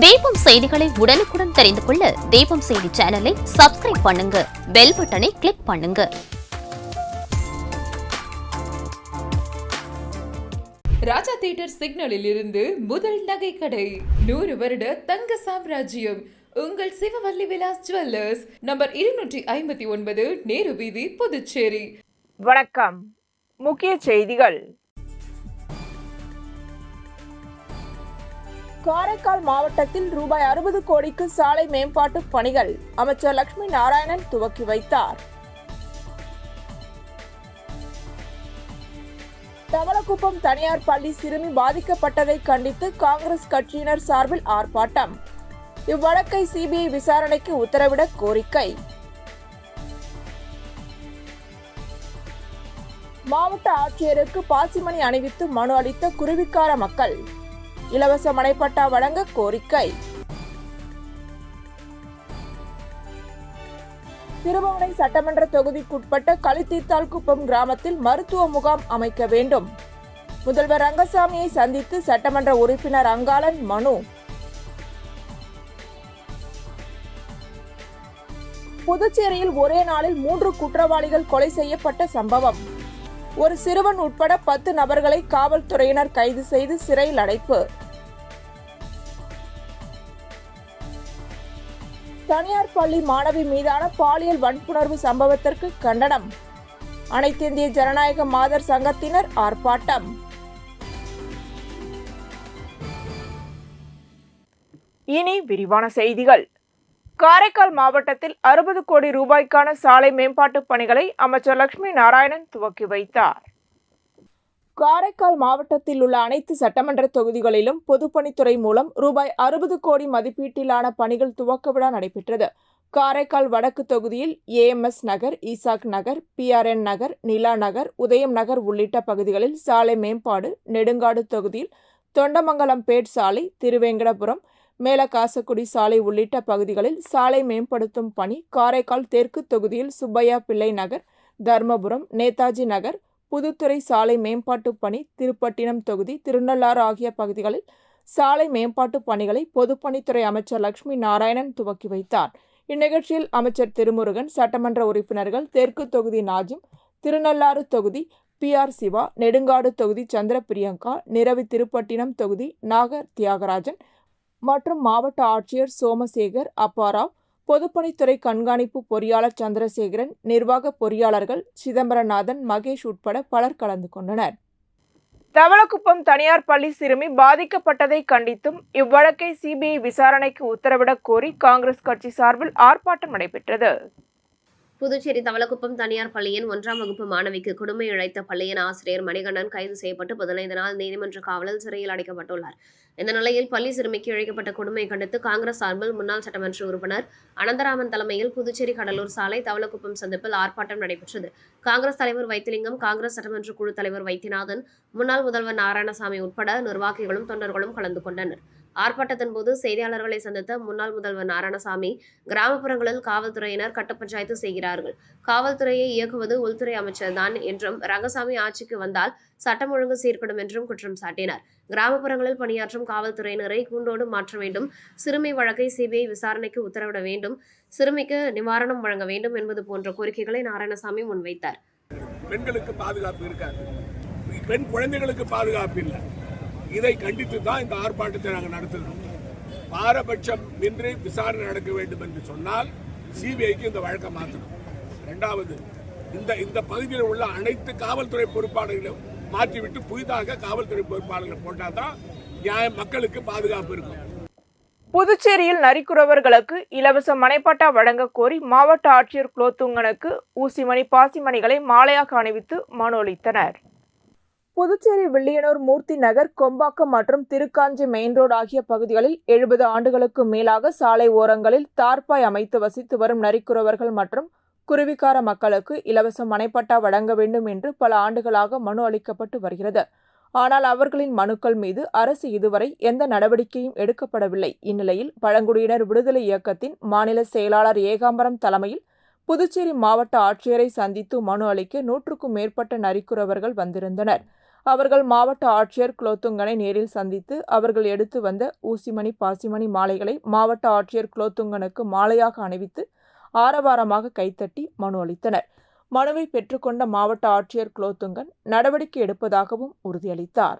தீபம் செய்திகளை உடனுக்குடன் தெரிந்து கொள்ள தீபம் செய்தி சேனலை சப்ஸ்கிரைப் பண்ணுங்க, பெல் பட்டனை கிளிக் பண்ணுங்க. ராஜா தியேட்டர் சிக்னலில் இருந்து முதல் நகை கடை, 100 வருட தங்க சாம்ராஜ்யம் உங்கள் சிவவல்லி விலாஸ் ஜுவல்லர்ஸ், நம்பர் 259, நேரு வீதி, புதுச்சேரி. வணக்கம். முக்கிய செய்திகள். காரைக்கால் மாவட்டத்தில் ரூபாய் 60 கோடிக்கு சாலை மேம்பாட்டு பணிகள் அமைச்சர் லட்சுமி நாராயணன் துவக்கி வைத்தார். தவளக்குப்பம் தனியார் பள்ளி சிறுமி பாதிக்கப்பட்டதை கண்டித்து காங்கிரஸ் கட்சியினர் சார்பில் ஆர்ப்பாட்டம். இவ்வழக்கை சிபிஐ விசாரணைக்கு உத்தரவிட கோரிக்கை. மாவட்ட ஆட்சியருக்கு பாசிமணி அணிவித்து மனு அளித்த குருவிக்கார மக்கள். இலவச மனைப்பட்டா வழங்க கோரிக்கை. திருபுவனை சட்டமன்ற தொகுதிக்குட்பட்ட களித்தீர்த்தால்குப்பம் கிராமத்தில் மருத்துவ முகாம் அமைக்க வேண்டும். முதல்வர் ரங்கசாமியை சந்தித்து சட்டமன்ற உறுப்பினர் அங்காளன் மனு. புதுச்சேரியில் ஒரே நாளில் 3 குற்றவாளிகள் கொலை செய்யப்பட்ட சம்பவம். ஒரு சிறுவன் உட்பட 10 நபர்களை காவல்துறையினர் கைது செய்து சிறையில் அடைப்பு. தனியார் பள்ளி மாணவி மீதான பாலியல் வன்புணர்வு சம்பவத்திற்கு கண்டனம். அனைத்திந்திய ஜனநாயக மாதர் சங்கத்தினர் ஆர்ப்பாட்டம். இனி விரிவான செய்திகள். காரைக்கால் மாவட்டத்தில் 60 கோடி ரூபாய்க்கான சாலை மேம்பாட்டு பணிகளை அமைச்சர் லட்சுமி நாராயணன் துவக்கி வைத்தார். காரைக்கால் மாவட்டத்தில் உள்ள அனைத்து சட்டமன்ற தொகுதிகளிலும் பொதுப்பணித்துறை மூலம் ரூபாய் 60 கோடி மதிப்பீட்டிலான பணிகள் துவக்க விழா நடைபெற்றது. காரைக்கால் வடக்கு தொகுதியில் ஏஎம்எஸ் நகர், ஈசாக் நகர், பிஆர்என் நகர், நிலா நகர், உதயம் நகர் உள்ளிட்ட பகுதிகளில் சாலை மேம்பாடு, நெடுங்காடு தொகுதியில் தொண்டமங்கலம் பேட் சாலை, திருவேங்கடபுரம், மேலகாசக்குடி சாலை உள்ளிட்ட பகுதிகளில் சாலை மேம்படுத்தும் பணி, காரைக்கால் தெற்கு தொகுதியில் சுப்பையா பிள்ளை நகர், தர்மபுரம், நேதாஜி நகர், புதுத்துறை சாலை மேம்பாட்டு பணி, திருப்பட்டினம் தொகுதி, திருநள்ளாறு ஆகிய பகுதிகளில் சாலை மேம்பாட்டு பணிகளை பொதுப்பணித்துறை அமைச்சர் லட்சுமி நாராயணன் துவக்கி வைத்தார். இந்நிகழ்ச்சியில் அமைச்சர் திருமுருகன், சட்டமன்ற உறுப்பினர்கள் தெற்கு தொகுதி நாஜிம், திருநள்ளாறு தொகுதி PR சிவா, நெடுங்காடு தொகுதி சந்திர பிரியங்கா, நிரவி திருப்பட்டினம் தொகுதி நாகர் தியாகராஜன் மற்றும் மாவட்ட ஆட்சியர் சோமசேகர் அப்பாராவ், பொதுப்பணித்துறை கண்காணிப்பு பொறியாளர் சந்திரசேகரன், நிர்வாக பொறியாளர்கள் சிதம்பரநாதன், மகேஷ் உட்பட பலர் கலந்து கொண்டனர். தவளக்குப்பம் தனியார் பள்ளி சிறுமி பாதிக்கப்பட்டதை கண்டித்தும் இவ்வழக்கை சிபிஐ விசாரணைக்கு உத்தரவிட கோரி காங்கிரஸ் கட்சி சார்பில் ஆர்ப்பாட்டம் நடைபெற்றது. புதுச்சேரி தவளக்குப்பம் தனியார் பள்ளியின் 1ஆம் வகுப்பு மாணவிக்கு கொடுமை இழைத்த பள்ளியின் ஆசிரியர் மணிகண்டன் கைது செய்யப்பட்டு 15 நாள் நீதிமன்ற காவலில் சிறையில் அடைக்கப்பட்டுள்ளார். இந்த நிலையில் பள்ளி சிறுமிக்கு இழைக்கப்பட்ட கொடுமை கண்டித்து காங்கிரஸ் சார்பில் முன்னாள் சட்டமன்ற உறுப்பினர் அனந்தராமன் தலைமையில் புதுச்சேரி கடலூர் சாலை தவளக்குப்பம் சந்திப்பில் ஆர்ப்பாட்டம் நடைபெற்றது. காங்கிரஸ் தலைவர் வைத்திலிங்கம், காங்கிரஸ் சட்டமன்ற குழு தலைவர் வைத்தியநாதன், முன்னாள் முதல்வர் நாராயணசாமி உட்பட நிர்வாகிகளும் தொண்டர்களும் கலந்து கொண்டனர். ஆர்ப்பாட்டத்தின் போது செய்தியாளர்களை சந்தித்த முன்னாள் முதல்வர் நாராயணசாமி, கிராமப்புறங்களில் காவல்துறையினர் கட்ட பஞ்சாயத்து செய்கிறார்கள். காவல்துறையை இயக்குவது உள்துறை அமைச்சர் தான் என்றும், ரங்கசாமி ஆட்சிக்கு வந்தால் சட்டம் ஒழுங்கு சீர்கெடும் என்றும் குற்றம் சாட்டினார். கிராமப்புறங்களில் பணியாற்றும் காவல்துறையினரை கூண்டோடு மாற்ற வேண்டும், சிறுமி வழக்கை சிபிஐ விசாரணைக்கு உத்தரவிட வேண்டும், சிறுமிக்கு நிவாரணம் வழங்க வேண்டும் என்பது போன்ற கோரிக்கைகளை நாராயணசாமி முன்வைத்தார். பெண்களுக்கு பாதுகாப்பு இருக்காது, பெண் குழந்தைகளுக்கு பாதுகாப்பு இல்லை. இதை கண்டித்து தான் இந்த ஆர்ப்பாட்டத்தை நாங்கள் நடத்துகிறோம். பாரபட்சம் இன்றி விசாரணை நடக்க வேண்டும் என்று சொன்னால் சிபிஐக்கு இந்த வழக்கை மாற்றணும். இரண்டாவது, இந்த பகுதியில் உள்ள அனைத்து காவல்துறை பொறுப்பாளர்களும் மாற்றிவிட்டு புதிதாக காவல்துறை பொறுப்பாளர்களை போட்டால் தான் நியாயம், மக்களுக்கு பாதுகாப்பு இருக்கும். புதுச்சேரியில் நரிக்குறவர்களுக்கு இலவச மனைப்பட்டா வழங்க கோரி மாவட்ட ஆட்சியர் குலோத்துங்கனுக்கு ஊசிமணி, பாசிமணிகளை மாலையாக அணிவித்து மனு அளித்தனர். புதுச்சேரி வில்லியனூர், மூர்த்தி நகர், கொம்பாக்கம் மற்றும் திருக்காஞ்சி மெயின் ரோடு ஆகிய பகுதிகளில் 70 ஆண்டுகளுக்கு மேலாக சாலை ஓரங்களில் தார்பாய் அமைத்து வசித்து வரும் நரிக்குறவர்கள் மற்றும் குருவிக்கார மக்களுக்கு இலவச மனைப்பட்டா வழங்க வேண்டும் என்று பல ஆண்டுகளாக மனு அளிக்கப்பட்டு வருகிறது. ஆனால் அவர்களின் மனுக்கள் மீது அரசு இதுவரை எந்த நடவடிக்கையும் எடுக்கப்படவில்லை. இந்நிலையில் பழங்குடியினர் விடுதலை இயக்கத்தின் மாநில செயலாளர் ஏகாம்பரம் தலைமையில் புதுச்சேரி மாவட்ட ஆட்சியரை சந்தித்து மனு அளிக்க 100க்கும் மேற்பட்ட நரிக்குறவர்கள் வந்திருந்தனர். அவர்கள் மாவட்ட ஆட்சியர் குலோத்துங்கனை நேரில் சந்தித்து அவர்கள் எடுத்து வந்த ஊசிமணி பாசிமணி மாலைகளை மாவட்ட ஆட்சியர் குலோத்துங்கனுக்கு மாலையாக அணிவித்து ஆரவாரமாக கைத்தட்டி மனு அளித்தனர். மனுவை பெற்றுக்கொண்ட மாவட்ட ஆட்சியர் குலோத்துங்கன் நடவடிக்கை எடுப்பதாகவும் உறுதியளித்தார்.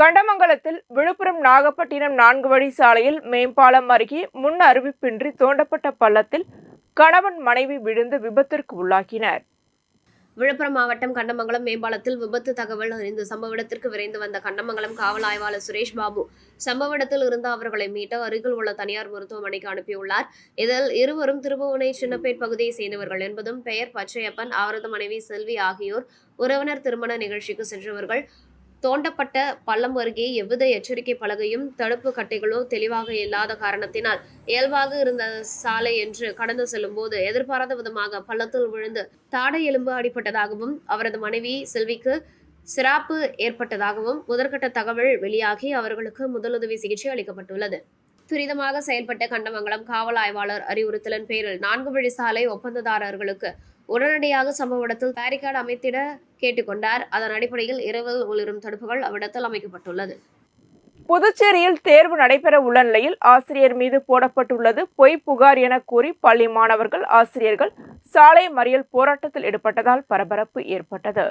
கண்டமங்கலத்தில் விழுப்புரம் நாகப்பட்டினம் 4 வழி சாலையில் மேம்பாலம் அருகே முன் அறிவிப்பின்றி தோண்டப்பட்ட பள்ளத்தில் கணவன் மனைவி விழுந்து விபத்திற்கு உள்ளாக்கினர். விழுப்புரம் மாவட்டம் கண்டமங்கலம் மேம்பாலத்தில் விபத்து தகவல் அறிந்து சம்பவ இடத்திற்கு விரைந்து வந்த கண்டமங்கலம் காவல் ஆய்வாளர் சுரேஷ் பாபு சம்பவ இடத்தில் இருந்து அவர்களை மீட்ட அருகில் உள்ள தனியார் மருத்துவமனைக்கு அனுப்பியுள்ளார். இதில் இருவரும் திருபுவனை சின்னப்பேட் பகுதியை சேர்ந்தவர்கள் என்பதும் பெயர் பச்சையப்பன், அவரது மனைவி செல்வி ஆகியோர் உறவினர் திருமண நிகழ்ச்சிக்கு சென்றவர்கள். தோண்டப்பட்ட பள்ளம் அருகே எவ்வித எச்சரிக்கை பலகையும் தடுப்பு கட்டைகளோ தெளிவாக இல்லாத காரணத்தினால் இயல்பாக இருந்த சாலை என்று கடந்து செல்லும் போது எதிர்பாராத விதமாக பள்ளத்தில் விழுந்து தாடை எலும்பு அடிபட்டதாகவும் அவரது மனைவி செல்விக்கு சிராப்பு ஏற்பட்டதாகவும் முதற்கட்ட தகவல் வெளியாகி அவர்களுக்கு முதலுதவி சிகிச்சை அளிக்கப்பட்டுள்ளது. துரிதமாக செயல்பட்ட கண்டமங்கலம் காவல் ஆய்வாளர் அறிவுறுத்தலின் பேரில் 4 வழி சாலை ஒப்பந்ததாரர்களுக்கு உடனடியாக சம்பவ இடத்தில் பேரிகார்டு அமைத்திட கேட்டுக்கொண்டார். அதன் அடிப்படையில் இரவில் ஒளிரும் தடுப்புகள் அவ்விடத்தில் அமைக்கப்பட்டுள்ளது. புதுச்சேரியில் தேர்வு நடைபெற உள்ள நிலையில் ஆசிரியர் மீது போடப்பட்டுள்ளது பொய் புகார் என கூறி பள்ளி மாணவர்கள் ஆசிரியர்கள் சாலை மறியல் போராட்டத்தில் ஈடுபட்டதால் பரபரப்பு ஏற்பட்டது.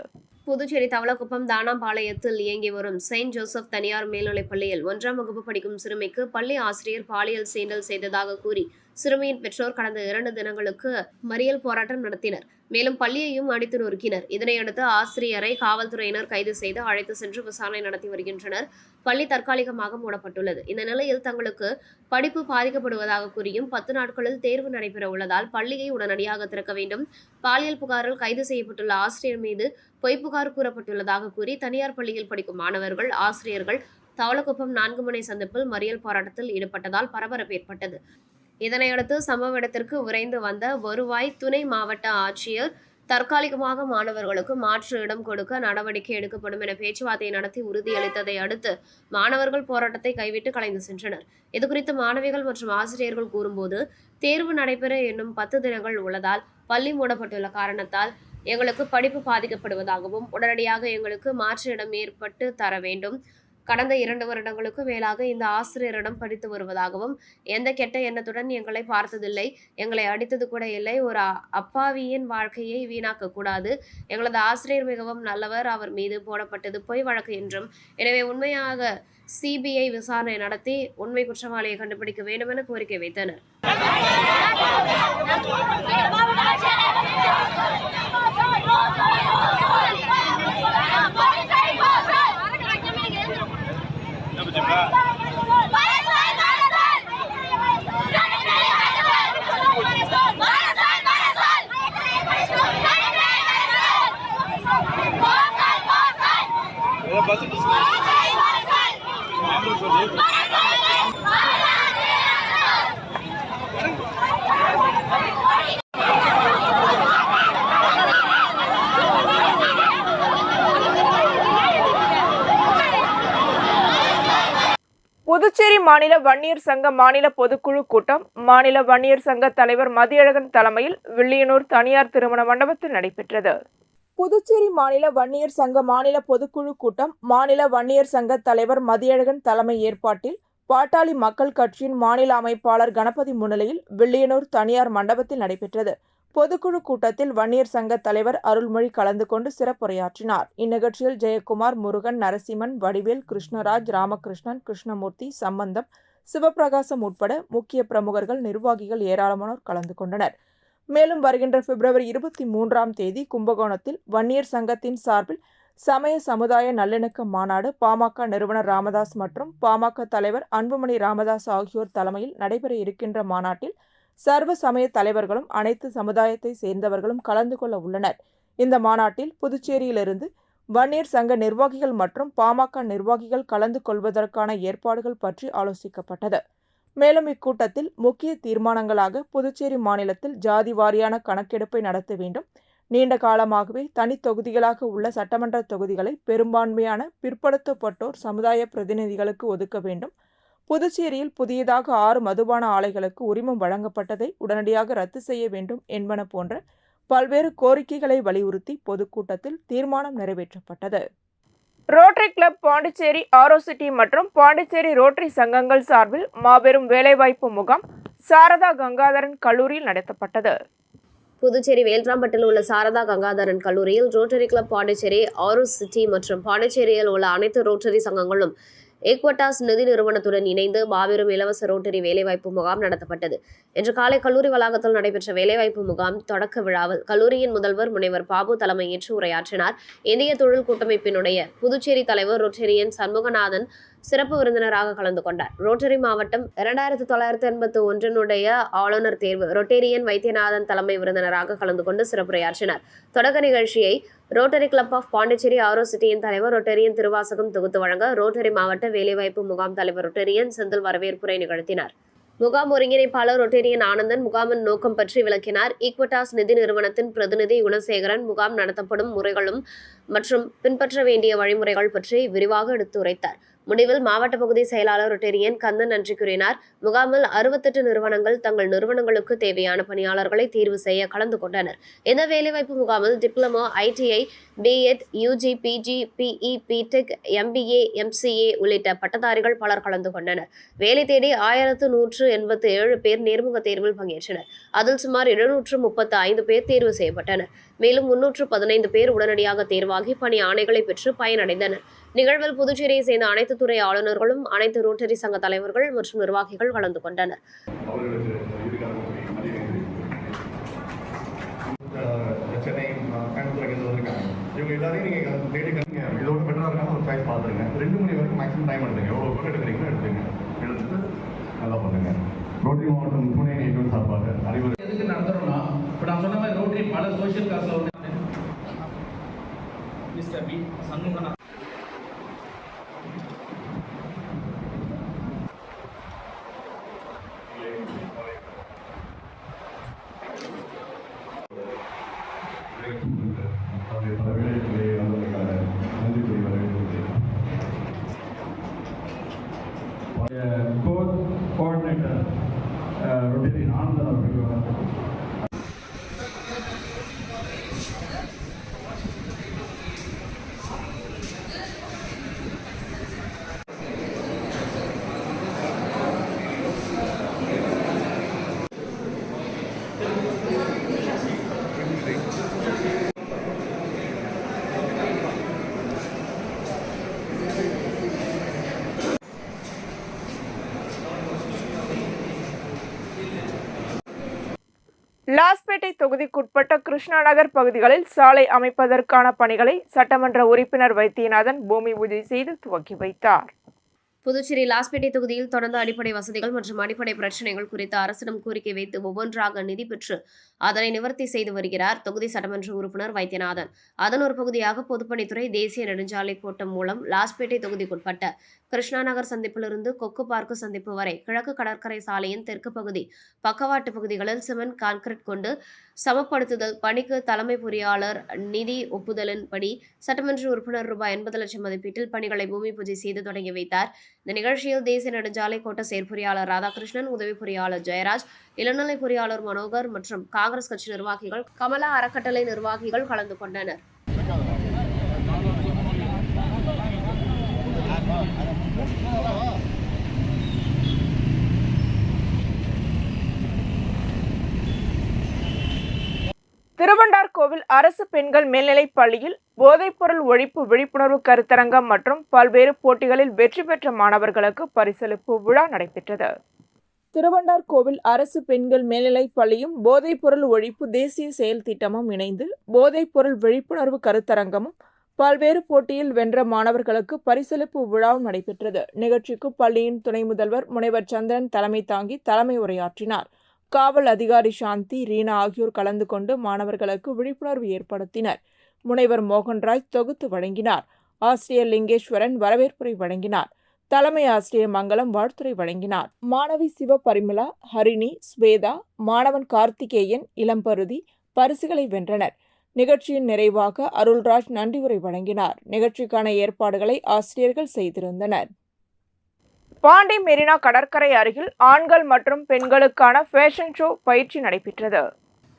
புதுச்சேரி தவளக்குப்பம் தானாம்பாளையத்தில் இயங்கி வரும் செயின்ட் ஜோசப் தனியார் மேல்நிலைப் பள்ளியில் 1ஆம் வகுப்பு படிக்கும் சிறுமிக்கு பள்ளி ஆசிரியர் பாலியல் சீண்டல் செய்ததாக கூறி சிறுமியின் பெற்றோர் கடந்த 2 தினங்களுக்கு மறியல் போராட்டம் நடத்தினர். மேலும் பள்ளியையும் அடித்து நொறுக்கினர். இதனையடுத்து ஆசிரியரை காவல்துறையினர் கைது செய்து அழைத்து சென்று விசாரணை நடத்தி வருகின்றனர். பள்ளி தற்காலிகமாக மூடப்பட்டுள்ளது. இந்த நிலையில் தங்களுக்கு படிப்பு பாதிக்கப்படுவதாக கூறியும் 10 நாட்களில் தேர்வு நடைபெற உள்ளதால் பள்ளியை உடனடியாக திறக்க வேண்டும். பாலியல் புகாரில் கைது செய்யப்பட்டுள்ள ஆசிரியர் மீது பொய் புகார் கூறப்பட்டுள்ளதாக கூறி தனியார் பள்ளியில் படிக்கும் மாணவர்கள் ஆசிரியர்கள் தவளக்குப்பம் 4 முனை சந்திப்பில் மறியல் போராட்டத்தில் ஈடுபட்டதால் பரபரப்பு ஏற்பட்டது. இதனையடுத்து சம்பவ இடத்திற்கு விரைந்து வந்த வருவாய் துணை மாவட்ட ஆட்சியர் தற்காலிகமாக மாணவர்களுக்கு மாற்று இடம் கொடுக்க நடவடிக்கை எடுக்கப்படும் என பேச்சுவார்த்தை நடத்தி உறுதியளித்ததை அடுத்து மாணவர்கள் போராட்டத்தை கைவிட்டு கலைந்து சென்றனர். இதுகுறித்து மாணவிகள் மற்றும் ஆசிரியர்கள் கூறும்போது, தேர்வு நடைபெற இன்னும் 10 தினங்கள் உள்ளதால் பள்ளி மூடப்பட்டுள்ள காரணத்தால் எங்களுக்கு படிப்பு பாதிக்கப்படுவதாகவும் உடனடியாக எங்களுக்கு மாற்று இடம் ஏற்பட்டு தர வேண்டும். கடந்த 2 வருடங்களுக்கு மேலாக இந்த ஆசிரியரிடம் படித்து வருவதாகவும் எந்த கெட்ட எண்ணத்துடன் எங்களை பார்த்ததில்லை, எங்களை அடித்தது கூட இல்லை, ஒரு அப்பாவியின் வாழ்க்கையை வீணாக்க கூடாது. எங்களது ஆசிரியர் மிகவும் நல்லவர், அவர் மீது போடப்பட்டது பொய் வழக்கு என்றும் எனவே உண்மையாக சிபிஐ விசாரணை நடத்தி உண்மை குற்றவாளியை கண்டுபிடிக்க வேண்டும் என கோரிக்கை வைத்தனர். புதுச்சேரி மாநில வன்னியர் சங்க மாநில பொதுக்குழு கூட்டம் மாநில வன்னியர் சங்க தலைவர் மதியழகன் தலைமையில் வில்லியனூர் தனியார் திருமண மண்டபத்தில் நடைபெற்றது. புதுச்சேரி மாநில வன்னியர் சங்க மாநில பொதுக்குழு கூட்டம் மாநில வன்னியர் சங்க தலைவர் மதியழகன் தலைமை ஏற்பாட்டில் பாட்டாளி மக்கள் கட்சியின் மாநில அமைப்பாளர் கணபதி முன்னிலையில் வில்லியனூர் தனியார் மண்டபத்தில் நடைபெற்றது. பொதுக்குழு கூட்டத்தில் வன்னியர் சங்க தலைவர் அருள்மொழி கலந்து கொண்டு சிறப்புரையாற்றினார். இந்நிகழ்ச்சியில் ஜெயக்குமார், முருகன், நரசிம்மன், வடிவேல், கிருஷ்ணராஜ், ராமகிருஷ்ணன், கிருஷ்ணமூர்த்தி, சம்பந்தம், சிவபிரகாசம் உட்பட முக்கிய பிரமுகர்கள், நிர்வாகிகள் ஏராளமானோர் கலந்து கொண்டனர். மேலும் வருகின்ற பிப்ரவரி 23ஆம் தேதி கும்பகோணத்தில் வன்னியர் சங்கத்தின் சார்பில் சமய சமுதாய நல்லிணக்க மாநாடு பாமக நிறுவனர் ராமதாஸ் மற்றும் பாமக தலைவர் அன்புமணி ராமதாஸ் ஆகியோர் தலைமையில் நடைபெற இருக்கின்ற மாநாட்டில் சர்வ சமய தலைவர்களும் அனைத்து சமுதாயத்தை சேர்ந்தவர்களும் கலந்து கொள்ள உள்ளனர். இந்த மாநாட்டில் புதுச்சேரியிலிருந்து வன்னியர் சங்க நிர்வாகிகள் மற்றும் பாமக நிர்வாகிகள் கலந்து கொள்வதற்கான ஏற்பாடுகள் பற்றி ஆலோசிக்கப்பட்டது. மேலும் இக்கூட்டத்தில் முக்கிய தீர்மானங்களாக புதுச்சேரி மாநிலத்தில் ஜாதி வாரியான கணக்கெடுப்பை நடத்த வேண்டும், நீண்ட காலமாகவே தனி தொகுதிகளாக உள்ள சட்டமன்ற தொகுதிகளை பெரும்பான்மையான பிற்படுத்தப்பட்டோர் சமுதாய பிரதிநிதிகளுக்கு ஒதுக்க வேண்டும், புதுச்சேரியில் புதியதாக 6 மதுபான ஆலைகளுக்கு உரிமம் வழங்கப்பட்டதை உடனடியாக ரத்து செய்ய வேண்டும் என்பன போன்ற பல்வேறு கோரிக்கைகளை வலியுறுத்தி பொதுக்கூட்டத்தில் தீர்மானம் நிறைவேற்றப்பட்டது. ரோட்டரி கிளப் பாண்டிச்சேரி, ஆரோசிட்டி மற்றும் பாண்டிச்சேரி ரோட்டரி சங்கங்கள் சார்பில் மாபெரும் வேலைவாய்ப்பு முகாம் சாரதா கங்காதரன் கல்லூரியில் நடத்தப்பட்டது. புதுச்சேரி வேல்ராம்பட்டில் உள்ள சாரதா கங்காதரன் கல்லூரியில் ரோட்டரி கிளப் பாண்டிச்சேரி, ஆரோசிட்டி மற்றும் பாண்டிச்சேரியில் உள்ள அனைத்து ரோட்டரி சங்கங்களும் ஈக்வட்டாஸ் நிதி நிறுவனத்துடன் இணைந்து மாபெரும் இலவச ரோட்டரி வேலைவாய்ப்பு முகாம் நடத்தப்பட்டது. இன்று காலை கல்லூரி வளாகத்தில் நடைபெற்ற வேலைவாய்ப்பு முகாம் தொடக்க விழாவில் கல்லூரியின் முதல்வர் முனைவர் பாபு தலைமையேற்று உரையாற்றினார். இந்திய தொழில் கூட்டமைப்பினுடைய புதுச்சேரி தலைவர் ரோட்டரியன் சண்முகநாதன் சிறப்பு விருந்தினராக கலந்து கொண்டார். ரோட்டரி மாவட்டம் 2981 ஆளுநர் தேர்வு ரொட்டேரியன் வைத்தியநாதன் தலைமை விருந்தினராக கலந்து கொண்டு சிறப்புரையாற்றினார். தொடக்க நிகழ்ச்சியை ரோட்டரி கிளப் ஆஃப் பாண்டிச்சேரி ஆரோசிட்டியின் தலைவர் ரொட்டேரியன் திருவாசகம் தொகுத்து வழங்க ரோட்டரி மாவட்ட வேலைவாய்ப்பு முகாம் தலைவர் ரொட்டேரியன் செந்தில் வரவேற்புரை நிகழ்த்தினார். முகாம் ஒருங்கிணைப்பாளர் ரொட்டேரியன் ஆனந்தன் முகாமின் நோக்கம் பற்றி விளக்கினார். ஈக்வட்டாஸ் நிதி நிறுவனத்தின் பிரதிநிதி குணசேகரன் முகாம் நடத்தப்படும் முறைகளும் மற்றும் பின்பற்ற வேண்டிய வழிமுறைகள் பற்றி விரிவாக எடுத்துரைத்தார். முடிவில் மாவட்ட பகுதி செயலாளர் ரொட்டேரியன் கந்தன் நன்றி கூறினார். முகாமில் 68 நிறுவனங்கள் தங்கள் நிறுவனங்களுக்கு தேவையான பணியாளர்களை தேர்வு செய்ய கலந்து கொண்டனர். இந்த வேலைவாய்ப்பு முகாமில் diploma, ITI, B.Ed, UG, PG, PE, PTech, MBA, MCA உள்ளிட்ட பட்டதாரிகள் பலர் கலந்து கொண்டனர். வேலை தேடி 1187 பேர் நேர்முக தேர்வில் பங்கேற்றனர். அதில் சுமார் 735 பேர் தேர்வு செய்யப்பட்டனர். மேலும் 315 பேர் உடனடியாக தேர்வாகி பணி ஆணைகளை பெற்று பயனடைந்தனர். நிகழ்வில் புதுச்சேரியை சேர்ந்த அனைத்து துறை ஆளுநர்களும் அனைத்து ரோட்டரி சங்க தலைவர்கள் மற்றும் நிர்வாகிகள் கலந்து கொண்டனர். இவங்க எல்லாரையும் நீங்கள் தேடி இதோட பெட்டராக இருக்கான ஒரு சாய்ஸ் பார்த்துருங்க. 2 மணி வரைக்கும் மேக்ஸிமம் டைம் எடுத்துங்க. எவ்வளோ பேர் எடுக்கிறீங்களோ எடுத்துங்க. எடுத்துட்டு நல்லா பண்ணுங்க. ரோட்டரி மாவட்டம் துணை இயக்குநர் சார்பாக அறிவுரை எதுக்கு நடத்துகிறோம்னா, இப்போ நான் சொன்ன மாதிரி ரோட்டரி பல சோஷியல் காசில் ஒன்று mister P Shanmuganathan coordinator Rotary Anandan அவர்கள் லாஸ்பேட்டை தொகுதிக்குட்பட்ட கிருஷ்ணா நகர் பகுதிகளில் சாலை அமைப்பதற்கான பணிகளை சட்டமன்ற உறுப்பினர் வைத்தியநாதன் பூமி பூஜை செய்து துவக்கி வைத்தார். புதுச்சேரி லாஸ்பேட்டை தொகுதியில் தொடர்ந்து அடிப்படை வசதிகள் மற்றும் அடிப்படை பிரச்சினைகள் குறித்து அரசிடம் கோரிக்கை வைத்து ஒவ்வொன்றாக நிதி பெற்று அதனை நிவர்த்தி செய்து வருகிறார் தொகுதி சட்டமன்ற உறுப்பினர் வைத்தியநாதன். அதன் ஒரு பகுதியாக பொதுப்பணித்துறை தேசிய நெடுஞ்சாலை கோட்டம் மூலம் லாஸ்பேட்டை தொகுதிக்குட்பட்ட கிருஷ்ணா நகர் சந்திப்பிலிருந்து கொக்கு பார்க்கு சந்திப்பு வரை கிழக்கு கடற்கரை சாலையின் தெற்கு பகுதி பக்கவாட்டு பகுதிகளில் சிமெண்ட் கான்கிரீட் கொண்டு சமப்படுத்துதல் பணிக்கு தலைமை பொறியாளர் நிதி ஒப்புதலின்படி சட்டமன்ற உறுப்பினர் ரூபாய் 80 லட்சம் மதிப்பீட்டில் பணிகளை பூமி பூஜை செய்து தொடங்கி வைத்தார். இந்த நிகழ்ச்சியில் தேசிய நெடுஞ்சாலை கோட்ட செயற்பொறியாளர் ராதாகிருஷ்ணன், உதவி பொறியாளர் ஜெயராஜ், இளநிலை பொறியாளர் மனோகர் மற்றும் காங்கிரஸ் கட்சி நிர்வாகிகள், கமலா அறக்கட்டளை நிர்வாகிகள் கலந்து கொண்டனர். திருவண்டார்கோவில் அரசு பெண்கள் மேல்நிலைப் பள்ளியில் போதைப்பொருள் ஒழிப்பு விழிப்புணர்வு கருத்தரங்கம் மற்றும் பல்வேறு போட்டிகளில் வெற்றி பெற்ற மாணவர்களுக்கு பரிசளிப்பு விழா நடைபெற்றது. திருவண்டார்கோவில் அரசு பெண்கள் மேல்நிலைப் பள்ளியும் போதைப்பொருள் ஒழிப்பு தேசிய செயல் திட்டமும் இணைந்து போதைப்பொருள் விழிப்புணர்வு கருத்தரங்கமும் பல்வேறு போட்டியில் வென்ற மாணவர்களுக்கு பரிசளிப்பு விழாவும் நடைபெற்றது. நிகழ்ச்சிக்கு பள்ளியின் துணை முதல்வர் முனைவர் சந்திரன் தலைமை தாங்கி தலைமை உரையாற்றினார். காவல் அதிகாரி சாந்தி, ரீனா ஆகியோர் கலந்து கொண்டு மாணவர்களுக்கு விழிப்புணர்வு ஏற்படுத்தினர். முனைவர் மோகன்ராஜ் தொகுத்து வழங்கினார். ஆசிரியர் லிங்கேஸ்வரன் வரவேற்புரை வழங்கினார். தலைமை ஆசிரியர் மங்களம் வாழ்த்துரை வழங்கினார். மாணவி சிவபரிமளா, ஹரிணி, ஸ்வேதா, மாணவன் கார்த்திகேயன், இளம்பருதி பரிசுகளை வென்றனர். நிகழ்ச்சியின் நிறைவாக அருள்ராஜ் நன்றி உரை வழங்கினார். நிகழ்ச்சிக்கான ஏற்பாடுகளை ஆசிரியர்கள் செய்திருந்தனர். பாண்டி மெரினா கடற்கரை அருகில் ஆண்கள் மற்றும் பெண்களுக்கான ஃபேஷன் ஷோ பயிற்சி நடைபெற்றது.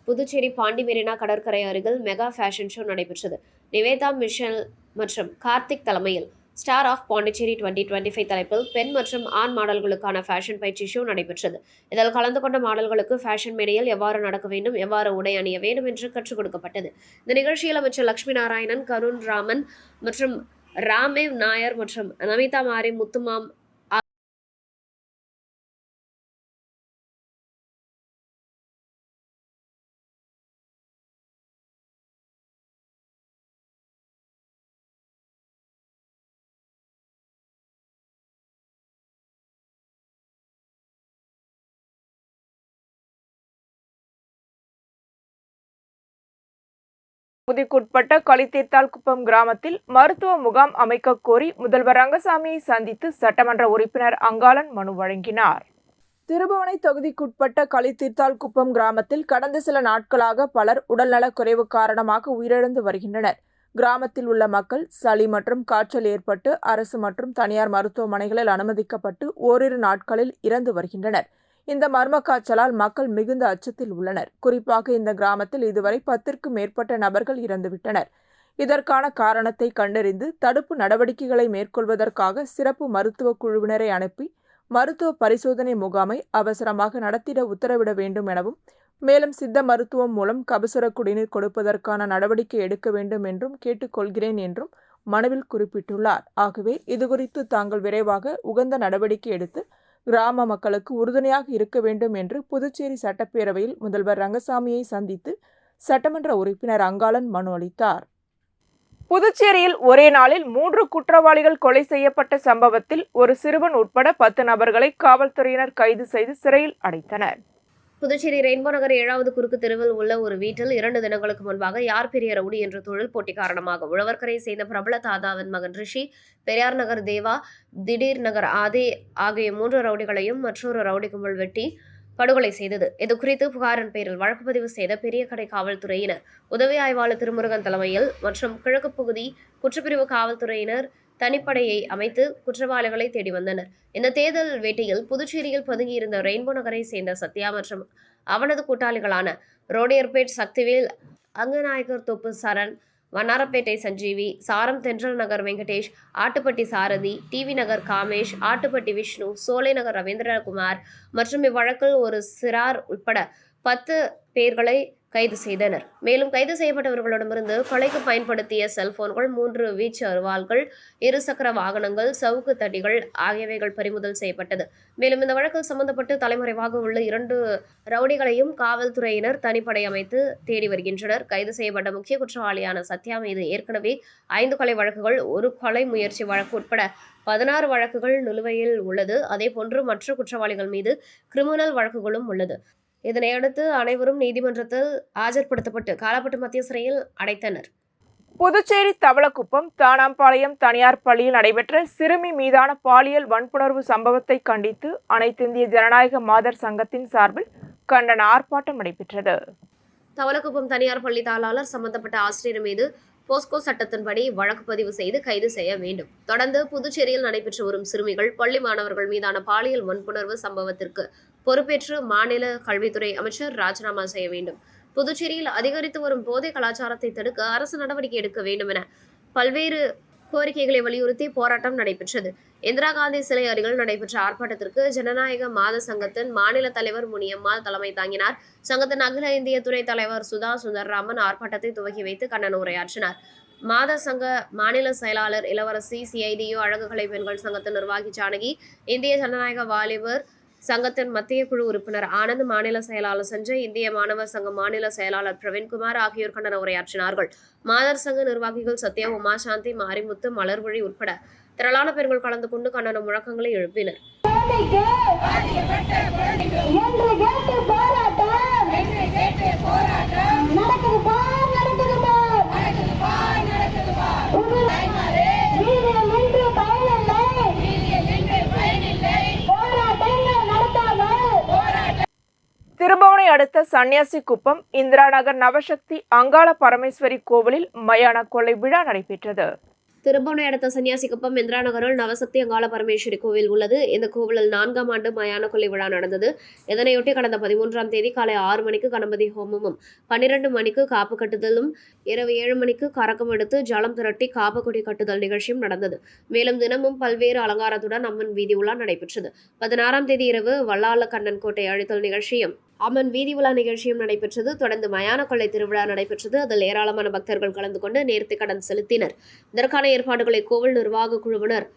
புதுச்சேரி பாண்டி மெரினா கடற்கரை அருகில் மெகா ஃபேஷன் ஷோ நடைபெற்றது. நிவேதா மிஷல் மற்றும் கார்த்திக் தலைமையில் ஸ்டார் ஆஃப் பாண்டிச்சேரி 2025 தலைப்பில் பெண் மற்றும் ஆண் மாடல்களுக்கான ஃபேஷன் பயிற்சி ஷோ நடைபெற்றது. இதில் கலந்து கொண்ட மாடல்களுக்கு ஃபேஷன் மேடையில் எவ்வாறு நடக்க வேண்டும், எவ்வாறு உடை அணிய வேண்டும் என்று கற்றுக் கொடுக்கப்பட்டது. இந்த நிகழ்ச்சியில் அமைச்சர் லட்சுமி நாராயணன், கருண் ராமன் மற்றும் ராமேவ் நாயர் மற்றும் நமிதா மாரி முத்துமாம் தொகுதிக்குட்பட்ட களித்தீர்த்தால்குப்பம் கிராமத்தில் மருத்துவ முகாம் அமைக்க கோரி முதல்வர் ரங்கசாமியை சந்தித்து சட்டமன்ற உறுப்பினர் அங்காளன் மனு வழங்கினார். திருபுவனை தொகுதிக்குட்பட்ட களித்தீர்த்தால்குப்பம் கிராமத்தில் கடந்த சில நாட்களாக பலர் உடல்நலக் குறைவு காரணமாக உயிரிழந்து வருகின்றனர். கிராமத்தில் உள்ள மக்கள் சளி மற்றும் காய்ச்சல் ஏற்பட்டு அரசு மற்றும் தனியார் மருத்துவமனைகளில் அனுமதிக்கப்பட்டு ஓரிரு நாட்களில் இறந்து வருகின்றனர். இந்த மர்ம காய்ச்சலால் மக்கள் மிகுந்த அச்சத்தில் உள்ளனர். குறிப்பாக இந்த கிராமத்தில் இதுவரை 10க்கும் மேற்பட்ட நபர்கள் இறந்துவிட்டனர். இதற்கான காரணத்தை கண்டறிந்து தடுப்பு நடவடிக்கைகளை மேற்கொள்வதற்காக சிறப்பு மருத்துவ குழுவினரை அனுப்பி மருத்துவ பரிசோதனை முகாமை அவசரமாக நடத்திட உத்தரவிட வேண்டும் எனவும், மேலும் சித்த மருத்துவம் மூலம் கபசுர குடிநீர் கொடுப்பதற்கான நடவடிக்கை எடுக்க வேண்டும் என்றும் கேட்டுக்கொள்கிறேன் என்றும் மனுவில் குறிப்பிட்டுள்ளார். ஆகவே இதுகுறித்து தாங்கள் விரைவாக உகந்த நடவடிக்கை எடுத்து கிராம மக்களுக்கு உறுதுணையாக இருக்க வேண்டும் என்று புதுச்சேரி சட்டப்பேரவையில் முதல்வர் ரங்கசாமியை சந்தித்து சட்டமன்ற உறுப்பினர் அங்காளன் மனு அளித்தார். புதுச்சேரியில் ஒரே நாளில் 3 குற்றவாளிகள் கொலை செய்யப்பட்ட சம்பவத்தில் ஒரு சிறுவன் உட்பட 10 நபர்களை காவல்துறையினர் கைது செய்து சிறையில் அடைத்தனர். புதுச்சேரி ரெயின்போ நகர் 7வது குறுக்கு தெருவில் உள்ள ஒரு வீட்டில் 2 தினங்களுக்கு முன்பாக யார் பெரிய ரவுடி என்ற தொழில் போட்டி காரணமாக உழவர்கரையை சேர்ந்த பிரபல தாதாவின் மகன் ரிஷி, பெரியார் நகர் தேவா, திடீர் நகர் ஆதே ஆகிய 3 ரவுடிகளையும் மற்றொரு ரவுடி கும்பல் வெட்டி படுகொலை செய்தது. இது குறித்து புகாரின் பேரில் வழக்கு பதிவு செய்த பெரிய கடை காவல்துறையினர், உதவி ஆய்வாளர் திருமுருகன் தலைமையில் மற்றும் கிழக்கு பகுதி குற்றப்பிரிவு காவல்துறையினர் தனிப்படையை அமைத்து குற்றவாளிகளை தேடி வந்தனர். இந்த தேர்தல் வேட்டையில் புதுச்சேரியில் பதுங்கியிருந்த ரெயின்போ நகரை சேர்ந்த சத்யா மற்றும் அவனது கூட்டாளிகளான ரோடியர்பேட் சக்திவேல், அங்கநாயக்கர் தோப்பு சரண், வண்ணாரப்பேட்டை சஞ்சீவி, சாரம் தென்றல் நகர் வெங்கடேஷ், ஆட்டுப்பட்டி சாரதி, டிவி நகர் காமேஷ், ஆட்டுப்பட்டி விஷ்ணு, சோலை நகர் ரவீந்திரகுமார் மற்றும் இவ்வழக்கில் ஒரு சிறார் உட்பட 10 பேர்களை கைது செய்தனர். மேலும் கைது செய்யப்பட்டவர்களிடமிருந்து கொலைக்கு பயன்படுத்திய செல்போன்கள், 3 வீச்சு அருவாள்கள், 2 சக்கர வாகனங்கள், சவுக்கு தடிகள் ஆகியவைகள் பறிமுதல் செய்யப்பட்டது. மேலும் இந்த வழக்கில் சம்பந்தப்பட்டு தலைமறைவாக உள்ள 2 ரவுடிகளையும் காவல்துறையினர் தனிப்படை அமைத்து தேடி வருகின்றனர். கைது செய்யப்பட்ட முக்கிய குற்றவாளியான சத்யா மீது ஏற்கனவே 5 கொலை வழக்குகள், 1 கொலை முயற்சி வழக்கு உட்பட 16 வழக்குகள் நிலுவையில் உள்ளது. அதேபோன்று மற்ற குற்றவாளிகள் மீது கிரிமினல் வழக்குகளும் உள்ளது. இதனையடுத்து அனைவரும் நீதிமன்றத்தில் ஆஜர்படுத்தப்பட்டு காலாப்பட்டு மத்திய சிறையில் அடைத்தனர். புதுச்சேரி தவளக்குப்பம் தானாம்பாளையம் தனியார் பள்ளியில் நடைபெற்ற சிறுமி மீதான பாலியல் வன்புணர்வு சம்பவத்தை கண்டித்து அனைத்திந்திய ஜனநாயக மாதர் சங்கத்தின் சார்பில் கண்டன ஆர்ப்பாட்டம் நடைபெற்றது. தவளக்குப்பம் தனியார் பள்ளி தாளாளர் சம்பந்தப்பட்ட ஆசிரியர் மீது போஸ்கோ சட்டத்தின்படி வழக்கு பதிவு செய்து கைது செய்ய வேண்டும். தொடர்ந்து புதுச்சேரியில் நடைபெற்று வரும் சிறுமிகள், பள்ளி மாணவர்கள் மீதான பாலியல் வன்புணர்வு சம்பவத்திற்கு பொறுப்பேற்று மாநில கல்வித்துறை அமைச்சர் ராஜினாமா செய்ய வேண்டும். புதுச்சேரியில் அதிகரித்து வரும் போதை கலாச்சாரத்தை தடுக்க அரசு நடவடிக்கை எடுக்க வேண்டும் என பல்வேறு கோரிக்கைகளை வலியுறுத்தி போராட்டம் நடைபெற்றது. இந்திரா காந்தி சிலை அருகில் நடைபெற்ற ஆர்ப்பாட்டத்திற்கு ஜனநாயக மாத சங்கத்தின் மாநில தலைவர் முனியம்மாள் தலைமை தாங்கினார். சங்கத்தின் அகில இந்திய துணை தலைவர் சுதா சுந்தர்ராமன் ஆர்ப்பாட்டத்தை துவக்கி வைத்து கண்டன உரையாற்றினார். மாத சங்க மாநில செயலாளர் இளவரசி, CIDU அழகுகலை பெண்கள் சங்கத்தின் நிர்வாகி ஜானகி, இந்திய ஜனநாயக வாலிபர் சங்கத்தின் மத்திய குழு உறுப்பினர் ஆனந்த், மாநில செயலாளர் சஞ்சய், இந்திய மாணவர் சங்க மாநில செயலாளர் பிரவீன்குமார் ஆகியோர் கண்டன உரையாற்றினார்கள். மாதர் சங்க நிர்வாகிகள் சத்யா, உமாசாந்தி, மாரிமுத்து, மலர்வழி உட்பட திரளான பெண்கள் கலந்து கொண்டு கண்டன முழக்கங்களை எழுப்பினர். போராட்டம் அடுத்த சன்னியாசிக்குப்பம் இந்திரா நகர் நவசக்தி அங்காள பரமேஸ்வரி கோவிலில் மயான கொள்ளை விழா நடைபெற்றது. திருபுவனை அடுத்த சன்னியாசிக்குப்பம் இந்திரா நகரில் நவசக்தி அங்காள பரமேஸ்வரி கோவில் உள்ளது. இந்த கோவிலில் 4ஆம் ஆண்டு மயான கொள்ளை விழா நடந்தது. இதனையொட்டி கடந்த 13ஆம் தேதி காலை 6 மணிக்கு கணபதி ஹோமமும், 12 மணிக்கு காப்பு கட்டுதலும், இரவு 7 மணிக்கு கரகம் எடுத்து ஜலம் திரட்டி காப்பு கொடி கட்டுதல் நிகழ்ச்சியும் நடந்தது. மேலும் தினமும் பல்வேறு அலங்காரத்துடன் அம்மன் வீதி உலா நடைபெற்றது. 16ஆம் தேதி இரவு வல்லாள கண்ணன் கோட்டை அழித்தல் நிகழ்ச்சியும் அம்மன் வீதி உலா நிகழ்ச்சியும் நடைபெற்றது. தொடர்ந்து மயான கொள்ளை திருவிழா நடைபெற்றது. அதில் ஏராளமான பக்தர்கள் கலந்து கொண்டு நேர்த்திக் கடன் செலுத்தினர். இதற்கான ஏற்பாடுகளை கோவில் நிர்வாக குழுவினர்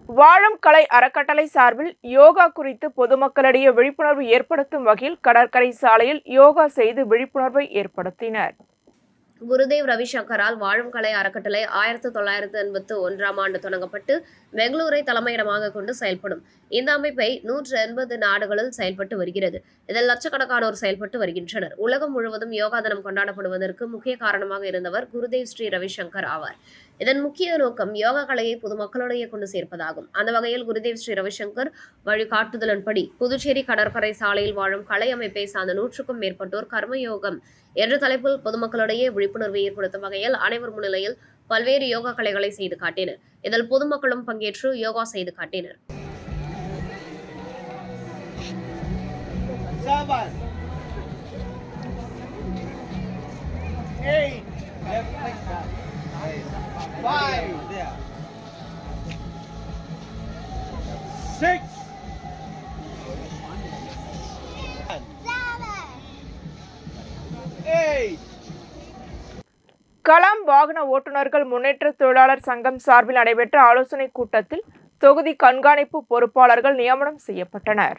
வாழும் கலை அறக்கட்டளை சார்பில் யோகா குறித்து பொதுமக்களிடையே விழிப்புணர்வு ஏற்படுத்தும் வகையில் கடற்கரை சாலையில் யோகா செய்து விழிப்புணர்வை ஏற்படுத்தினர். குருதேவ் ரவிசங்கரால் வாழும் கலை அறக்கட்டளை 1981ஆம் ஆண்டு தொடங்கப்பட்டு பெங்களூரை தலைமையிடமாக கொண்டு செயல்படும். இந்த அமைப்பை 180 நாடுகளில் செயல்பட்டு வருகிறது. இதில் லட்சக்கணக்கானோர் செயல்பட்டு வருகின்றனர். உலகம் முழுவதும் யோகா தினம் கொண்டாடப்படுவதற்கு முக்கிய காரணமாக இருந்தவர் குருதேவ் ஸ்ரீ ரவிசங்கர் ஆவார். இதன் முக்கிய நோக்கம் யோகா கலையை பொதுமக்களிடையே கொண்டு சேர்ப்பதாகும். அந்த வகையில் குருதேவ் ஸ்ரீ ரவிசங்கர் வழிகாட்டுதலின்படி புதுச்சேரி கடற்கரை சாலையில் வாழும் கலை அமைப்பை சார்ந்த 100க்கும் மேற்பட்டோர் கர்மயோகம் என்ற தலைப்பில் பொதுமக்களிடையே விழிப்புணர்வை ஏற்படுத்தும் வகையில் அனைவர் முன்னிலையில் பல்வேறு யோகா கலைகளை செய்து காட்டினர். இதில் பொதுமக்களும் பங்கேற்று யோகா செய்து காட்டினர். கலாம் வாகன ஓட்டுநர்கள் முன்னேற்ற தொழிலாளர் சங்கம் சார்பில் நடைபெற்ற ஆலோசனைக் கூட்டத்தில் தொகுதி கண்காணிப்பு பொறுப்பாளர்கள் நியமனம் செய்யப்பட்டனர்.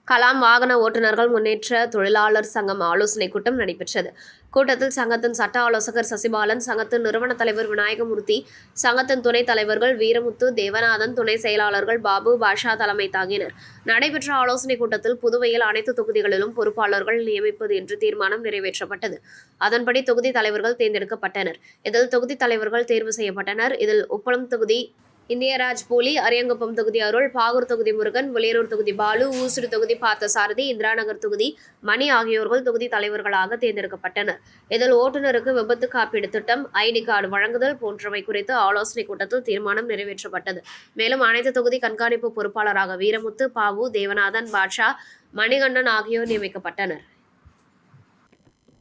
கலாம் வாகன ஓட்டுநர்கள் முன்னேற்ற தொழிலாளர் சங்கம் ஆலோசனை கூட்டம் நடைபெற்றது. கூட்டத்தில் சங்கத்தின் சட்ட ஆலோசகர் சசிபாலன், சங்கத்தின் நிறுவன தலைவர் விநாயகமூர்த்தி, சங்கத்தின் துணைத் தலைவர்கள் வீரமுத்து, தேவநாதன், துணை செயலாளர்கள் பாபு, பாஷா தலைமை தாங்கினர். நடைபெற்ற ஆலோசனை கூட்டத்தில் புதுவையில் அனைத்து தொகுதிகளிலும் பொறுப்பாளர்கள் நியமிப்பது என்று தீர்மானம் நிறைவேற்றப்பட்டது. அதன்படி தொகுதி தலைவர்கள் தேர்ந்தெடுக்கப்பட்டனர். இதில் தொகுதி தலைவர்கள் தேர்வு செய்யப்பட்டனர். இதில் உப்பளம் தொகுதி இந்தியராஜ் போலி, அரியங்குப்பம் தொகுதி அருள், பாகூர் தொகுதி முருகன், வெளியூர் தொகுதி பாலு, ஊசுடு தொகுதி பார்த்தசாரதி, இந்திரா நகர் தொகுதி மணி ஆகியோர்கள் தொகுதி தலைவர்களாக தேர்ந்தெடுக்கப்பட்டனர். இதில் ஓட்டுநருக்கு விபத்து காப்பீடு திட்டம், ஐடி கார்டு வழங்குதல் போன்றவை குறித்து ஆலோசனை கூட்டத்தில் தீர்மானம் நிறைவேற்றப்பட்டது. மேலும் அனைத்து தொகுதி கண்காணிப்பு பொறுப்பாளராக வீரமுத்து, பாபு, தேவநாதன், பாட்ஷா, மணிகண்டன் ஆகியோர் நியமிக்கப்பட்டனர்.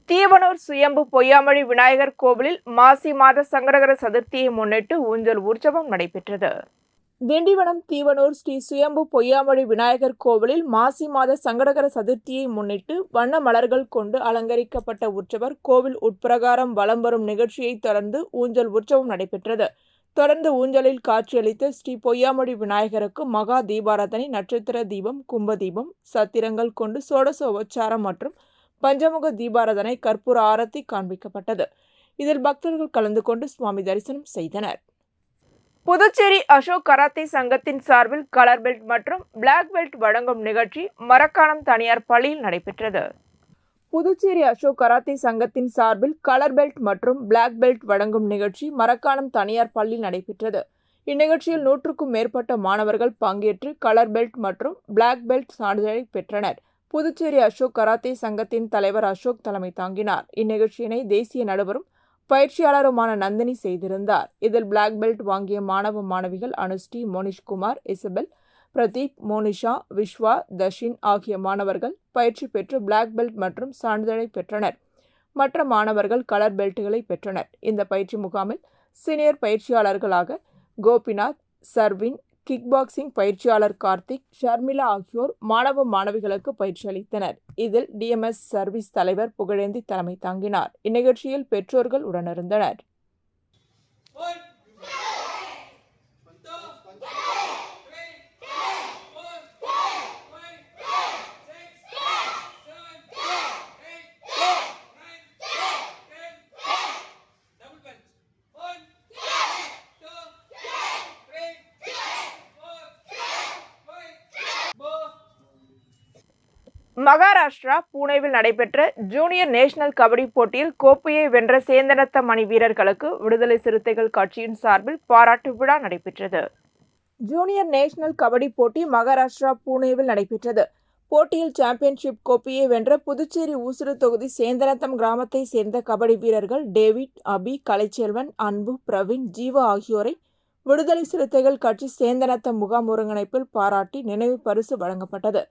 தீவனூர் சுயம்பு பொய்யாமொழி விநாயகர் கோவிலில் மாசி மாத சங்கடகர சதுர்த்தியை முன்னிட்டு ஊஞ்சல் உற்சவம் நடைபெற்றது. திண்டிவனம் தீவனூர் ஸ்ரீ சுயம்பு பொய்யாமொழி விநாயகர் கோவிலில் மாசி மாத சங்கடகர சதுர்த்தியை முன்னிட்டு வண்ண மலர்கள் கொண்டு அலங்கரிக்கப்பட்ட உற்சவர் கோவில் உட்பிரகாரம் வலம் வரும் நிகழ்ச்சியை தொடர்ந்து ஊஞ்சல் உற்சவம் நடைபெற்றது. தொடர்ந்து ஊஞ்சலில் காட்சியளித்த ஸ்ரீ பொய்யாமொழி விநாயகருக்கு மகா தீபாராதனை, நட்சத்திர தீபம், கும்ப தீபம், சத்திரங்கள் கொண்டு சோடச உபச்சாரம் மற்றும் பஞ்சமுக தீபாராதனை, கற்பூர ஆரத்தி காண்பிக்கப்பட்டது. இதில் பக்தர்கள் கலந்து கொண்டு சுவாமி தரிசனம் செய்தனர். புதுச்சேரி அசோக் கராத்தே சங்கத்தின் சார்பில் கலர் பெல்ட் மற்றும் பிளாக் பெல்ட் வழங்கும் நிகழ்ச்சி மரக்காணம் தனியார் பள்ளியில் நடைபெற்றது. புதுச்சேரி அசோக் கராத்தே சங்கத்தின் சார்பில் கலர் பெல்ட் மற்றும் பிளாக் பெல்ட் வழங்கும் நிகழ்ச்சி மரக்காணம் தனியார் பள்ளியில் நடைபெற்றது. இந்நிகழ்ச்சியில் 100க்கும் மேற்பட்ட மாணவர்கள் பங்கேற்று கலர் பெல்ட் மற்றும் பிளாக் பெல்ட் சான்றிதழை பெற்றனர். புதுச்சேரி அசோக் கராத்தே சங்கத்தின் தலைவர் அசோக் தலைமை தாங்கினார். இந்நிகழ்ச்சியினை தேசிய நடுவரும் பயிற்சியாளருமான நந்தினி செய்திருந்தார். இதில் பிளாக் பெல்ட் வாங்கிய மாணவ மாணவிகள் அனுஸ்ரீ, மோனிஷ்குமார், இசபெல், பிரதீப், மோனிஷா, விஸ்வா, தஷின் ஆகிய மாணவர்கள் பயிற்சி பெற்று பிளாக் பெல்ட் மற்றும் சான்றிதழை பெற்றனர். மற்ற மாணவர்கள் கலர் பெல்ட்டுகளை பெற்றனர். இந்த பயிற்சி முகாமில் சீனியர் பயிற்சியாளர்களாக கோபிநாத், சர்வின், கிக் பாக்ஸிங் பயிற்சியாளர் கார்த்திக், ஷர்மிளா ஆகியோர் மாணவ மாணவிகளுக்கு பயிற்சி அளித்தனர். இதில் டிஎம்எஸ் சர்வீஸ் தலைவர் புகழேந்தி தலைமை தாங்கினார். இந்நிகழ்ச்சியில் பெற்றோர்கள் உடனிருந்தனர். மகாராஷ்டிரா புனேவில் நடைபெற்ற ஜூனியர் நேஷனல் கபடி போட்டியில் கோப்பையை வென்ற சேந்தனத்த மணி வீரர்களுக்கு விடுதலை சிறுத்தைகள் கட்சியின் சார்பில் பாராட்டு விழா நடைபெற்றது. ஜூனியர் நேஷனல் கபடி போட்டி மகாராஷ்டிரா புனேவில் நடைபெற்றது. போட்டியில் சாம்பியன்ஷிப் கோப்பையை வென்ற புதுச்சேரி ஊசுடு தொகுதி சேந்தனத்தம் கிராமத்தை சேர்ந்த கபடி வீரர்கள் டேவிட், அபி, கலைச்செல்வன், அன்பு, பிரவீன், ஜீவா ஆகியோரை விடுதலை சிறுத்தைகள் கட்சி சேந்தனத்தம் முகாம் ஒருங்கிணைப்பில் பாராட்டி நினைவு பரிசு வழங்கப்பட்டது.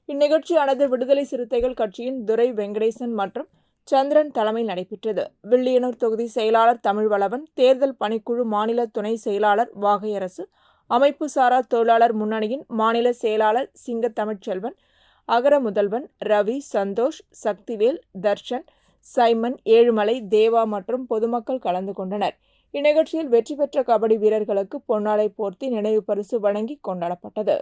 இந்நிகழ்ச்சியானது விடுதலை சிறுத்தைகள் கட்சியின் துரை வெங்கடேசன் மற்றும் சந்திரன் தலைமையில் நடைபெற்றது. வில்லியனூர் தொகுதி செயலாளர் தமிழ்வளவன், தேர்தல் பணிக்குழு மாநில துணை செயலாளர் வாகையரசு, அமைப்பு சாரா தொழிலாளர் முன்னணியின் மாநில செயலாளர் சிங்கத்தமிழ்ச்செல்வன், அகர முதல்வன், ரவி, சந்தோஷ், சக்திவேல், தர்ஷன், சைமன், ஏழுமலை, தேவா மற்றும் பொதுமக்கள் கலந்து கொண்டனர். இந்நிகழ்ச்சியில் வெற்றி பெற்ற கபடி வீரர்களுக்கு பொன்னாடை போர்த்தி நினைவு பரிசு வழங்கி கொண்டாடப்பட்டது.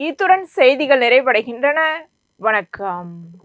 இத்துடன் செய்திகள் நிறைவடைகின்றன. வணக்கம்.